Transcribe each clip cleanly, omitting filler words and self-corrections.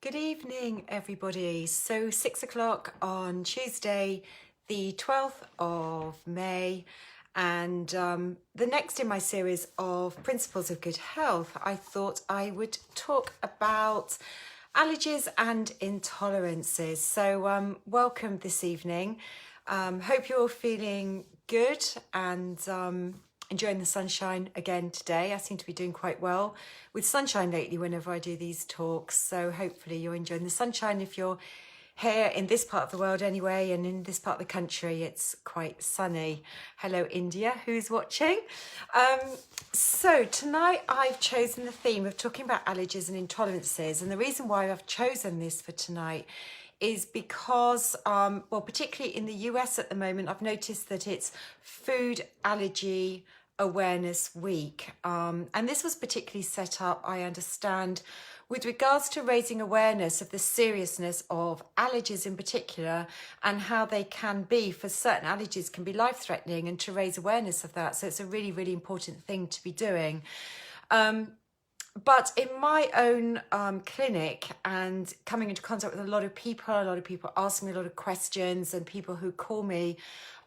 Good evening, everybody. So 6 o'clock on Tuesday, the 12th of May, and the next in my series of Principles of Good Health, I thought I would talk about allergies and intolerances. So welcome this evening. Hope you're all feeling good and enjoying the sunshine again today. I seem to be doing quite well with sunshine lately whenever I do these talks. So hopefully you're enjoying the sunshine if you're here in this part of the world anyway, and in this part of the country it's quite sunny. Hello India, who's watching? So tonight I've chosen the theme of talking about allergies and intolerances, and the reason why I've chosen this for tonight is because, well, particularly in the US at the moment, I've noticed that it's Food Allergy Awareness Week. And this was particularly set up, I understand, with regards to raising awareness of the seriousness of allergies in particular, and how they can be, for certain allergies, can be life-threatening, and to raise awareness of that. So it's a really, really important thing to be doing. But in my own clinic, and coming into contact with a lot of people asking me a lot of questions, and people who call me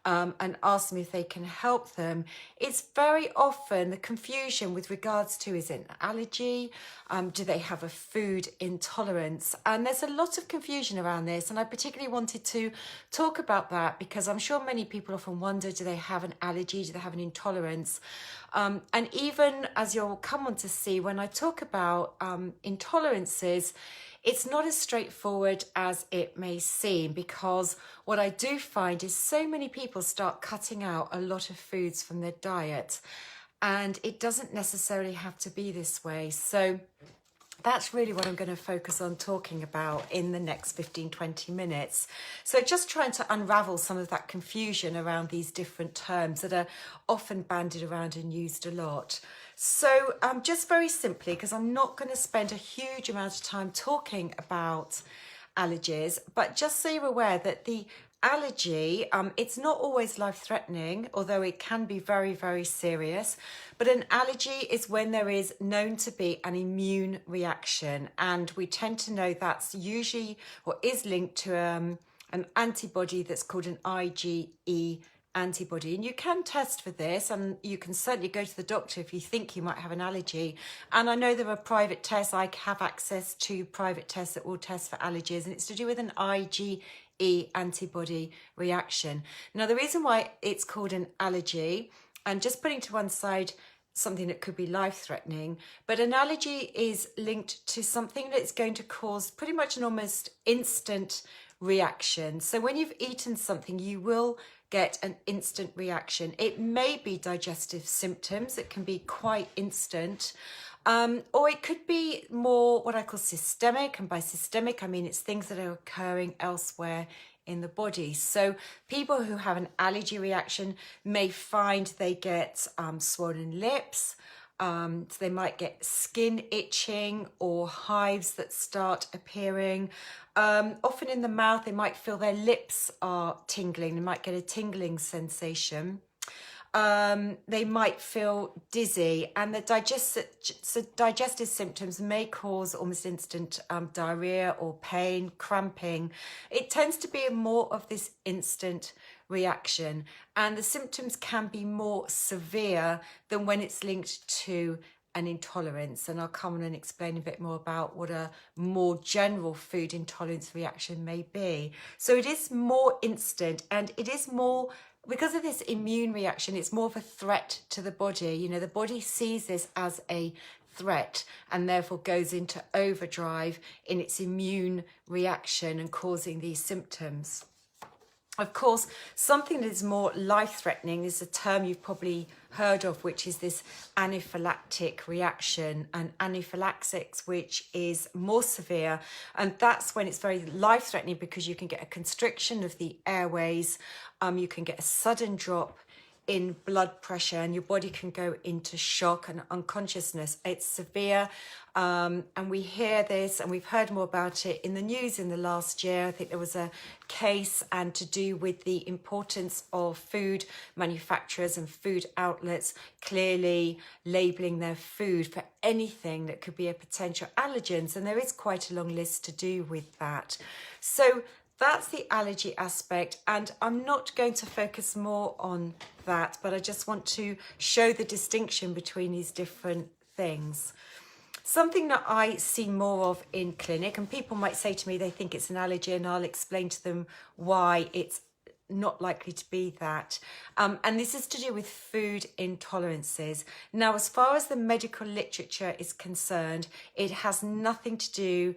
and ask me if they can help them, it's very often the confusion with regards to, is it an allergy? Do they have a food intolerance? And there's a lot of confusion around this, and I particularly wanted to talk about that because I'm sure many people often wonder, do they have an allergy? Do they have an intolerance? And even, as you'll come on to see, when I talk about intolerances, it's not as straightforward as it may seem, because what I do find is so many people start cutting out a lot of foods from their diet, and it doesn't necessarily have to be this way. So that's really what I'm going to focus on talking about in the next 15-20 minutes. So just trying to unravel some of that confusion around these different terms that are often bandied around and used a lot. So just very simply, because I'm not going to spend a huge amount of time talking about allergies, but just so you're aware that the allergy, it's not always life-threatening, although it can be very, very serious. But an allergy is when there is known to be an immune reaction, and we tend to know that's usually or is linked to an antibody that's called an IgE antibody. And you can test for this, and you can certainly go to the doctor if you think you might have an allergy. And I know there are private tests. I have access to private tests that will test for allergies, and it's to do with an IgE antibody reaction. Now, the reason why it's called an allergy, and just putting to one side something that could be life-threatening, but an allergy is linked to something that's going to cause pretty much an almost instant reaction. So when you've eaten something, you will get an instant reaction. It may be digestive symptoms that can be quite instant, or it could be more what I call systemic, and by systemic I mean it's things that are occurring elsewhere in the body. So people who have an allergy reaction may find they get swollen lips, so they might get skin itching or hives that start appearing. Often in the mouth, they might feel their lips are tingling. They might get a tingling sensation. They might feel dizzy, and the digestive symptoms may cause almost instant diarrhea or pain, cramping. It tends to be more of this instant reaction, and the symptoms can be more severe than when it's linked to an intolerance. And I'll come on and explain a bit more about what a more general food intolerance reaction may be. So it is more instant, and it is more, because of this immune reaction, it's more of a threat to the body. You know, the body sees this as a threat and therefore goes into overdrive in its immune reaction and causing these symptoms. Of course, something that is more life-threatening is a term you've probably heard of, which is this anaphylactic reaction, and anaphylaxis, which is more severe. And that's when it's very life-threatening, because you can get a constriction of the airways, you can get a sudden drop in blood pressure, and your body can go into shock and unconsciousness. It's severe, and we hear this and we've heard more about it in the news in the last year. I think there was a case and to do with the importance of food manufacturers and food outlets clearly labelling their food for anything that could be a potential allergens, and there is quite a long list to do with that. So that's the allergy aspect, and I'm not going to focus more on that, but I just want to show the distinction between these different things. Something that I see more of in clinic, and people might say to me they think it's an allergy, and I'll explain to them why it's not likely to be that. And this is to do with food intolerances. Now, as far as the medical literature is concerned, it has nothing to do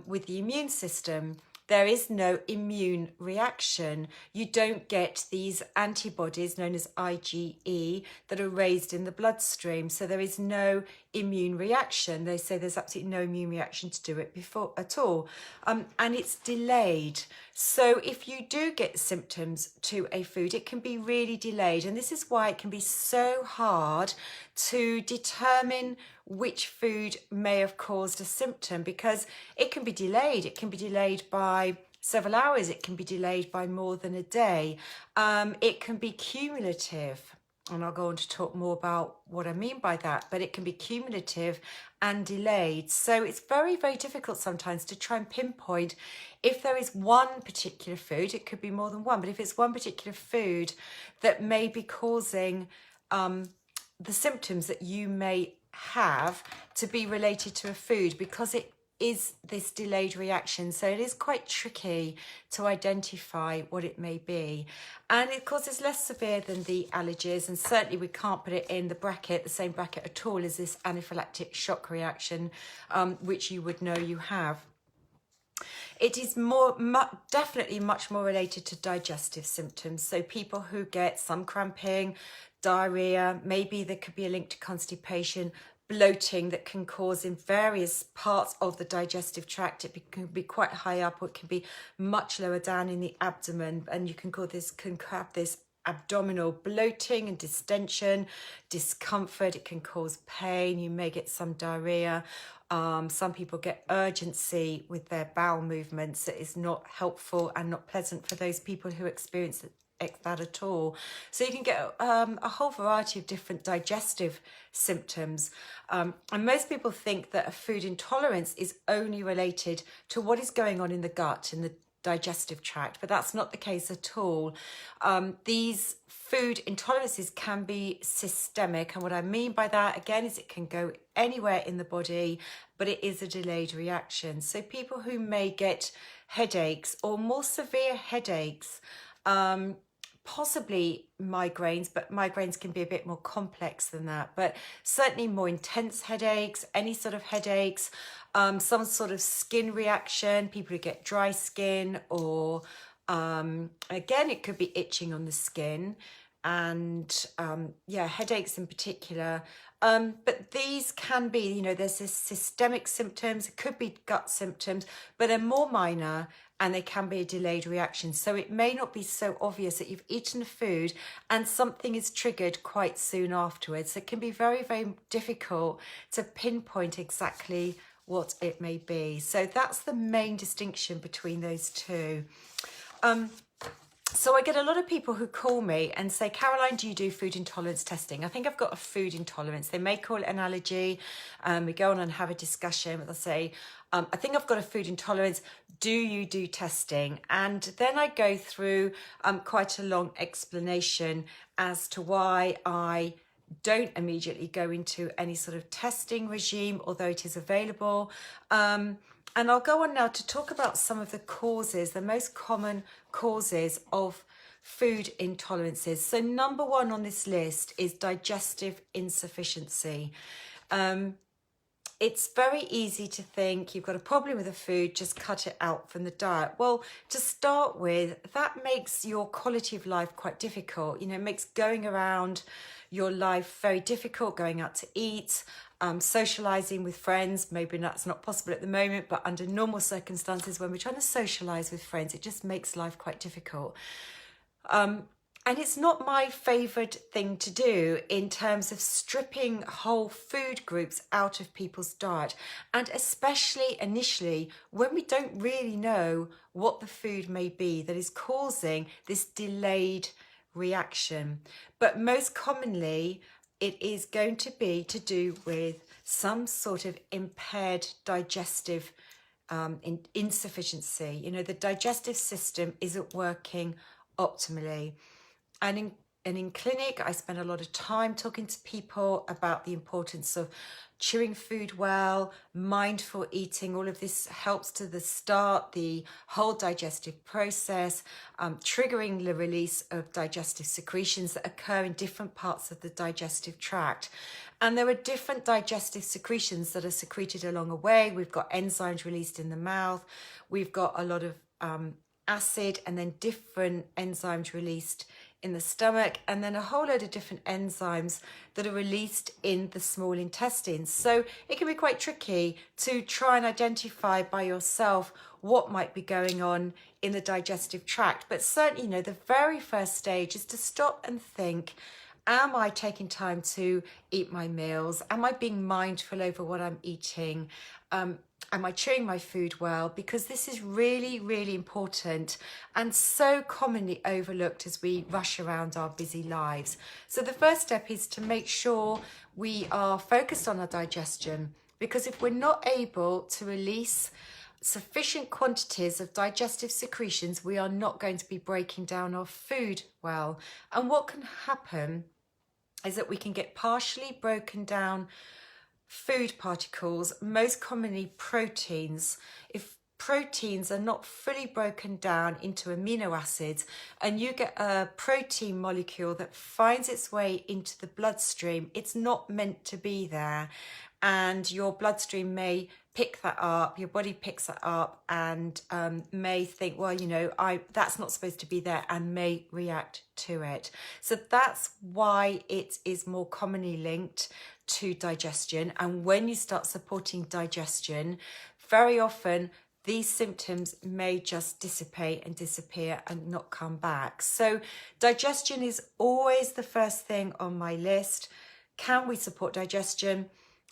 with the immune system. There is no immune reaction. You don't get these antibodies known as IgE that are raised in the bloodstream. So there is no immune reaction. They say there's absolutely no immune reaction to do it before at all. And it's delayed. So if you do get symptoms to a food, it can be really delayed. And this is why it can be so hard to determine which food may have caused a symptom, because it can be delayed. It can be delayed by several hours. It can be delayed by more than a day. It can be cumulative. And I'll go on to talk more about what I mean by that, but it can be cumulative and delayed. So it's very, very difficult sometimes to try and pinpoint if there is one particular food. It could be more than one, but if it's one particular food that may be causing the symptoms that you may have to be related to a food, because it is this delayed reaction. So it is quite tricky to identify what it may be. And of course, it's less severe than the allergies, and certainly we can't put it in the same bracket at all as this anaphylactic shock reaction, which you would know you have. It is definitely much more related to digestive symptoms. So people who get some cramping, diarrhea, maybe there could be a link to constipation, bloating that can cause in various parts of the digestive tract. It can be quite high up, or it can be much lower down in the abdomen, and you can have this abdominal bloating and distension, discomfort. It can cause pain. You may get some diarrhea. Some people get urgency with their bowel movements. That is not helpful and not pleasant for those people who experience that at all. So you can get a whole variety of different digestive symptoms. And most people think that a food intolerance is only related to what is going on in the gut, in the digestive tract, but that's not the case at all. These food intolerances can be systemic, and what I mean by that again is it can go anywhere in the body, but it is a delayed reaction. So people who may get headaches or more severe headaches, possibly migraines, but migraines can be a bit more complex than that, but certainly more intense headaches, any sort of headaches, some sort of skin reaction, people who get dry skin, or again, it could be itching on the skin, and headaches in particular. But these can be, there's this systemic symptoms, it could be gut symptoms, but they're more minor, and they can be a delayed reaction. So it may not be so obvious that you've eaten a food and something is triggered quite soon afterwards. So it can be very, very difficult to pinpoint exactly what it may be. So that's the main distinction between those two. So I get a lot of people who call me and say, Caroline, do you do food intolerance testing? I think I've got a food intolerance. They may call it an allergy. We go on and have a discussion, but they'll say, I think I've got a food intolerance. Do you do testing? And then I go through quite a long explanation as to why I don't immediately go into any sort of testing regime, although it is available. And I'll go on now to talk about some of the causes, the most common causes of food intolerances. So number one on this list is digestive insufficiency. It's very easy to think you've got a problem with a food, just cut it out from the diet. Well, to start with, that makes your quality of life quite difficult. It makes going around your life very difficult, going out to eat, socializing with friends. Maybe that's not possible at the moment, but under normal circumstances, when we're trying to socialize with friends, it just makes life quite difficult. And it's not my favourite thing to do in terms of stripping whole food groups out of people's diet. And especially initially, when we don't really know what the food may be that is causing this delayed reaction. But most commonly, it is going to be to do with some sort of impaired digestive insufficiency. You know, the digestive system isn't working optimally. And in clinic, I spend a lot of time talking to people about the importance of chewing food well, mindful eating. All of this helps to start the whole digestive process, triggering the release of digestive secretions that occur in different parts of the digestive tract. And there are different digestive secretions that are secreted along the way. We've got enzymes released in the mouth. We've got a lot of acid, and then different enzymes released in the stomach, and then a whole load of different enzymes that are released in the small intestines. So it can be quite tricky to try and identify by yourself what might be going on in the digestive tract. But certainly, you know, the very first stage is to stop and think, am I taking time to eat my meals? Am I being mindful over what I'm eating? Am I chewing my food well? Because this is really, really important and so commonly overlooked as we rush around our busy lives. So the first step is to make sure we are focused on our digestion, because if we're not able to release sufficient quantities of digestive secretions, we are not going to be breaking down our food well. And what can happen is that we can get partially broken down food particles, most commonly proteins. If proteins are not fully broken down into amino acids, and you get a protein molecule that finds its way into the bloodstream, it's not meant to be there, and your bloodstream may pick that up, your body picks that up, and may think, well, you know, that's not supposed to be there, and may react to it. So that's why it is more commonly linked to digestion. And when you start supporting digestion, very often these symptoms may just dissipate and disappear and not come back. So digestion is always the first thing on my list. Can we support digestion?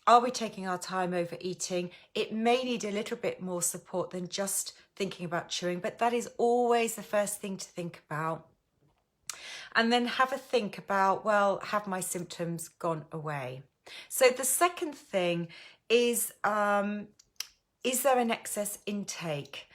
Are we taking our time overeating? It may need a little bit more support than just thinking about chewing, but that is always the first thing to think about. And then have a think about, well, have my symptoms gone away? So the second thing is there an excess intake?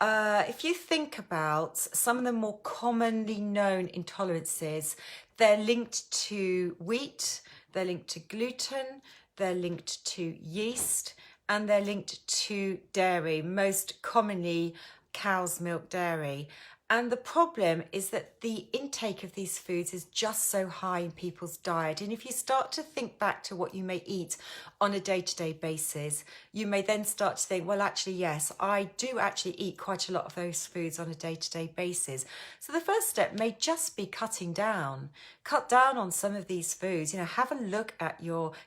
If you think about some of the more commonly known intolerances, they're linked to wheat, they're linked to gluten, they're linked to yeast, and they're linked to dairy, most commonly cow's milk dairy. And the problem is that the intake of these foods is just so high in people's diet. And if you start to think back to what you may eat on a day-to-day basis, you may then start to think, well, actually, yes, I do actually eat quite a lot of those foods on a day-to-day basis. So the first step may just be cutting down. Cut down on some of these foods. You know, have a look at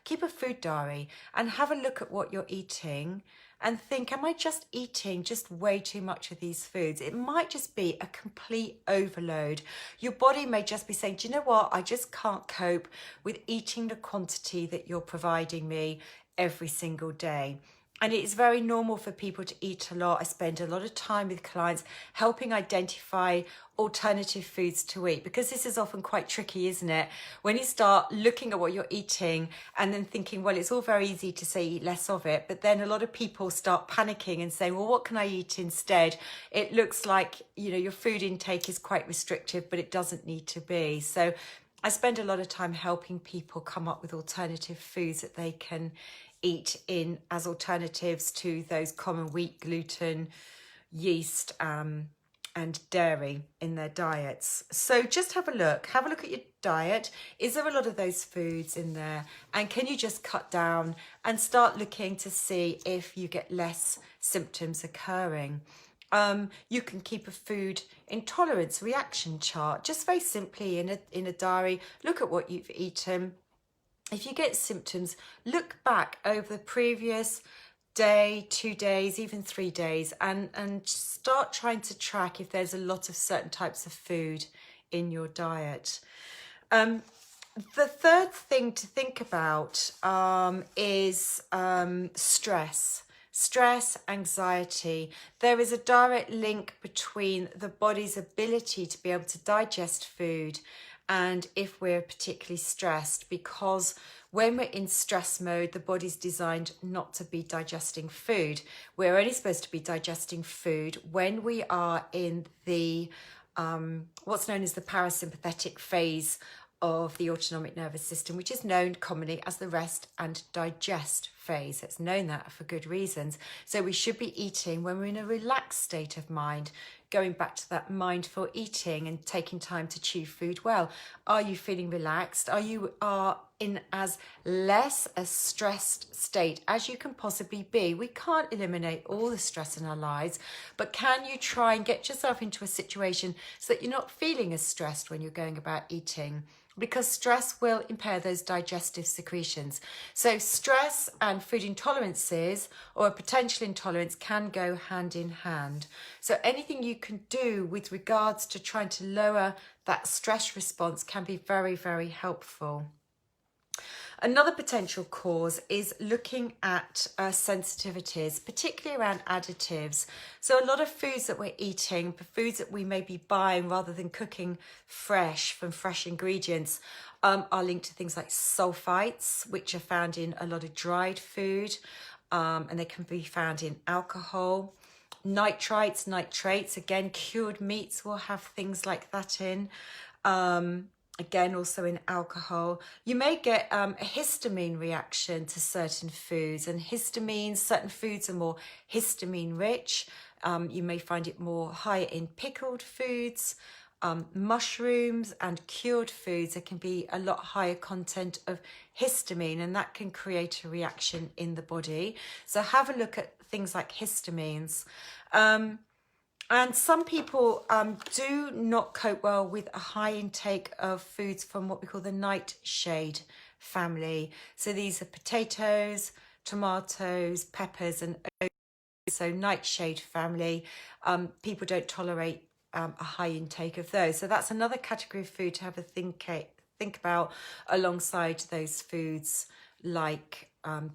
keep a food diary and have a look at what you're eating, and think, am I just eating just way too much of these foods? It might just be a complete overload. Your body may just be saying, do you know what? I just can't cope with eating the quantity that you're providing me every single day. And it's very normal for people to eat a lot. I spend a lot of time with clients helping identify alternative foods to eat, because this is often quite tricky, isn't it? When you start looking at what you're eating and then thinking, well, it's all very easy to say eat less of it, but then a lot of people start panicking and saying, well, what can I eat instead? It looks like, you know, your food intake is quite restrictive, but it doesn't need to be. So I spend a lot of time helping people come up with alternative foods that they can eat in as alternatives to those common wheat, gluten, yeast, and dairy in their diets. So just have a look at your diet. Is there a lot of those foods in there? And can you just cut down and start looking to see if you get less symptoms occurring? You can keep a food intolerance reaction chart, just very simply in a diary. Look at what you've eaten. If you get symptoms, look back over the previous day, 2 days, even 3 days, and start trying to track if there's a lot of certain types of food in your diet. The third thing to think about is stress. Stress, anxiety. There is a direct link between the body's ability to be able to digest food and if we're particularly stressed, because when we're in stress mode, the body's designed not to be digesting food. We're only supposed to be digesting food when we are in the what's known as the parasympathetic phase of the autonomic nervous system, which is known commonly as the rest and digest phase. It's known that for good reasons. So we should be eating when we're in a relaxed state of mind, going back to that mindful eating and taking time to chew food well. Are you feeling relaxed? Are you in as less a stressed state as you can possibly be? We can't eliminate all the stress in our lives, but can you try and get yourself into a situation so that you're not feeling as stressed when you're going about eating? Because stress will impair those digestive secretions. So stress and food intolerances or a potential intolerance can go hand in hand. So anything you can do with regards to trying to lower that stress response can be very, very helpful. Another potential cause is looking at sensitivities, particularly around additives. So a lot of foods that we're eating, foods that we may be buying rather than cooking fresh from fresh ingredients, are linked to things like sulfites, which are found in a lot of dried food, and they can be found in alcohol. Nitrates, again, cured meats will have things like that in. Again, also in alcohol. You may get a histamine reaction to certain foods, and certain foods are more histamine rich. You may find it more higher in pickled foods, mushrooms and cured foods. There can be a lot higher content of histamine, and that can create a reaction in the body. So have a look at things like histamines. And some people do not cope well with a high intake of foods from what we call the nightshade family. So these are potatoes, tomatoes, peppers, and onions. So nightshade family. People don't tolerate a high intake of those. So that's another category of food to have a think about alongside those foods like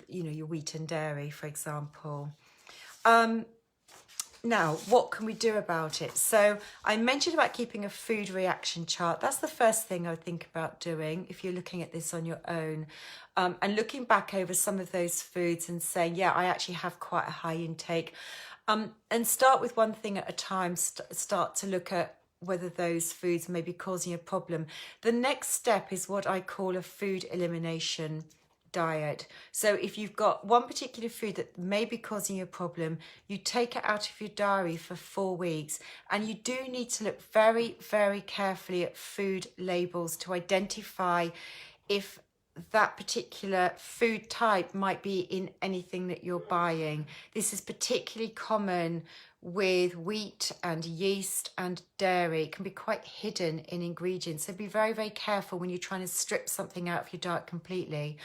your wheat and dairy, for example. Now, what can we do about it? So I mentioned about keeping a food reaction chart. That's the first thing I would think about doing if you're looking at this on your own, and looking back over some of those foods and saying, yeah, I actually have quite a high intake, and start with one thing at a time. Start to look at whether those foods may be causing a problem. The next step is what I call a food elimination diet. So if you've got one particular food that may be causing you a problem, you take it out of your diary for 4 weeks, and you do need to look very, very carefully at food labels to identify if that particular food type might be in anything that you're buying. This is particularly common with wheat and yeast and dairy. It can be quite hidden in ingredients, so be very, very careful when you're trying to strip something out of your diet completely.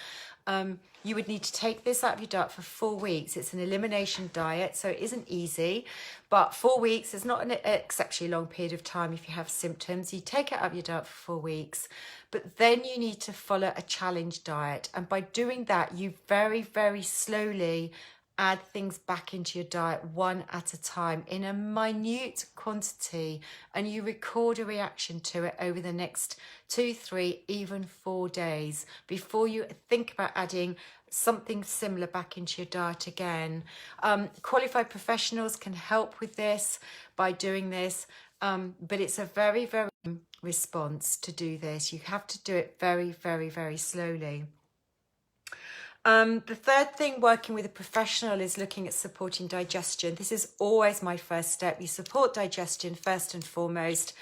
You would need to take this out of your diet for 4 weeks. It's an elimination diet, so it isn't easy, but 4 weeks is not an exceptionally long period of time if you have symptoms. You take it out of your diet for 4 weeks, but then you need to follow a challenge diet, and by doing that, you very, very slowly add things back into your diet one at a time in a minute quantity, and you record a reaction to it over the next 2, 3, even 4 days before you think about adding something similar back into your diet again. Qualified professionals can help with this by doing this, but it's a very, very response to do this. You have to do it very, very, very slowly. The third thing working with a professional is looking at supporting digestion. This is always my first step. You support digestion first and foremost,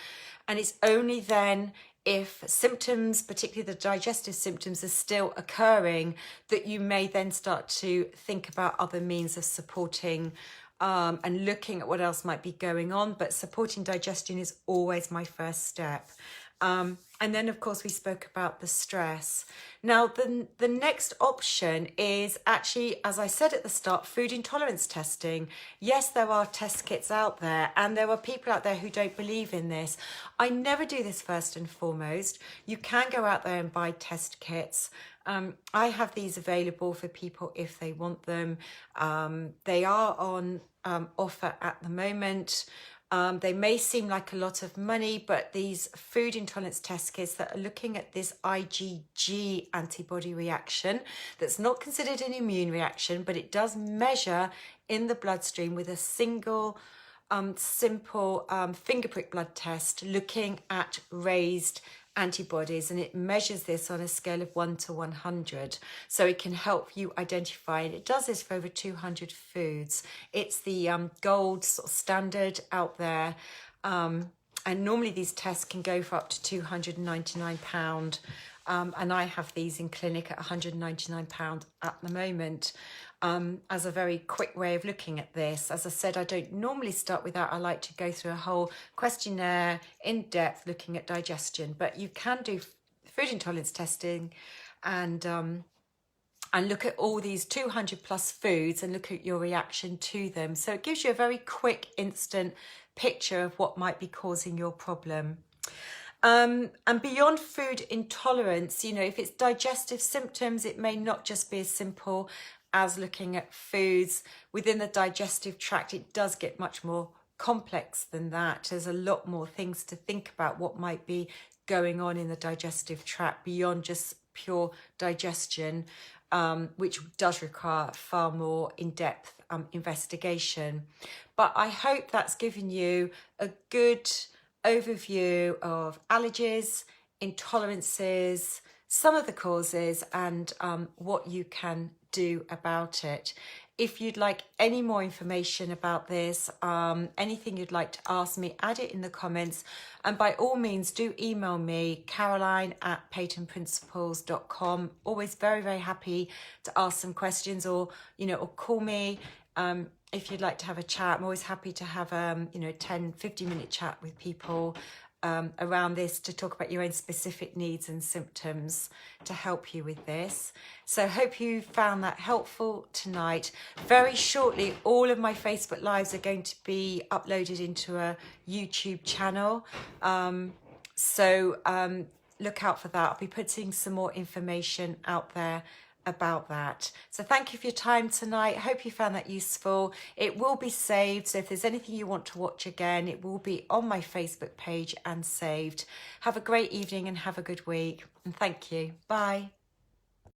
and it's only then, if symptoms, particularly the digestive symptoms, are still occurring, that you may then start to think about other means of supporting and looking at what else might be going on. But supporting digestion is always my first step. And then, of course, we spoke about the stress. Now, the next option is actually, as I said at the start, food intolerance testing. Yes, there are test kits out there, and there are people out there who don't believe in this. I never do this first and foremost. You can go out there and buy test kits. I have these available for people if they want them. They are on offer at the moment. They may seem like a lot of money, but these food intolerance test kits that are looking at this IgG antibody reaction, that's not considered an immune reaction, but it does measure in the bloodstream with a single simple finger prick blood test looking at raised antibodies, and it measures this on a scale of 1 to 100, so it can help you identify, and it does this for over 200 foods. It's the gold sort of standard out there, and normally these tests can go for up to £299, and I have these in clinic at £199 at the moment. As a very quick way of looking at this. As I said, I don't normally start with that. I like to go through a whole questionnaire in depth looking at digestion, but you can do food intolerance testing and look at all these 200 plus foods and look at your reaction to them. So it gives you a very quick, instant picture of what might be causing your problem. And beyond food intolerance, you know, if it's digestive symptoms, it may not just be as simple as looking at foods within the digestive tract. It does get much more complex than that. There's a lot more things to think about what might be going on in the digestive tract beyond just pure digestion, which does require far more in-depth investigation. But I hope that's given you a good overview of allergies, intolerances, some of the causes, and what you can do about it. If you'd like any more information about this, anything you'd like to ask me, add it in the comments. And by all means, do email me, caroline@patenprinciples.com. Always very, very happy to ask some questions, or, you know, or call me. If you'd like to have a chat, I'm always happy to have, 10, 15-minute chat with people around this to talk about your own specific needs and symptoms to help you with this. So hope you found that helpful tonight. Very shortly, all of my Facebook Lives are going to be uploaded into a YouTube channel. So look out for that. I'll be putting some more information out there about that. So thank you for your time tonight. Hope you found that useful. It will be saved, so if there's anything you want to watch again, it will be on my Facebook page and saved. Have a great evening and have a good week, and thank you. Bye.